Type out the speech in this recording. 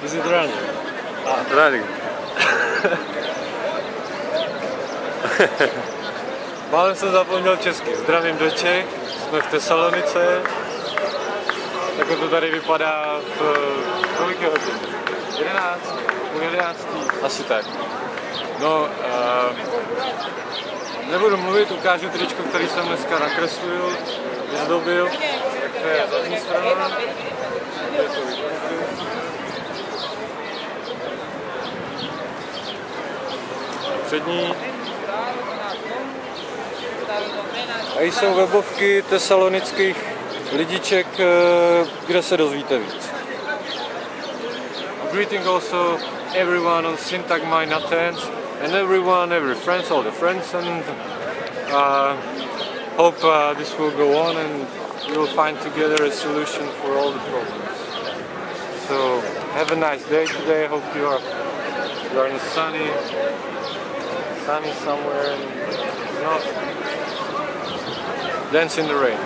Is it running? Running. Málem jsem zapomněl česky. Zdravím do Čech, jsme v Tesalonice. Takhle to tady vypadá v kolik je hodin? 11? Půl 11? Asi tak. No, nebudu mluvit, ukážu tričko, který jsem dneska nakreslil, vyzdobil. Tak to je zadní strana. Přední. A jsou webovky tesalonických lidiček, kde se dozvíte víc. Greeting also everyone on Syntagma in Athens and every friends, all the friends, and hope this will go on and we will find together a solution for all the problems. So have a nice day today. I hope you are in a sunny somewhere and not dance in the rain.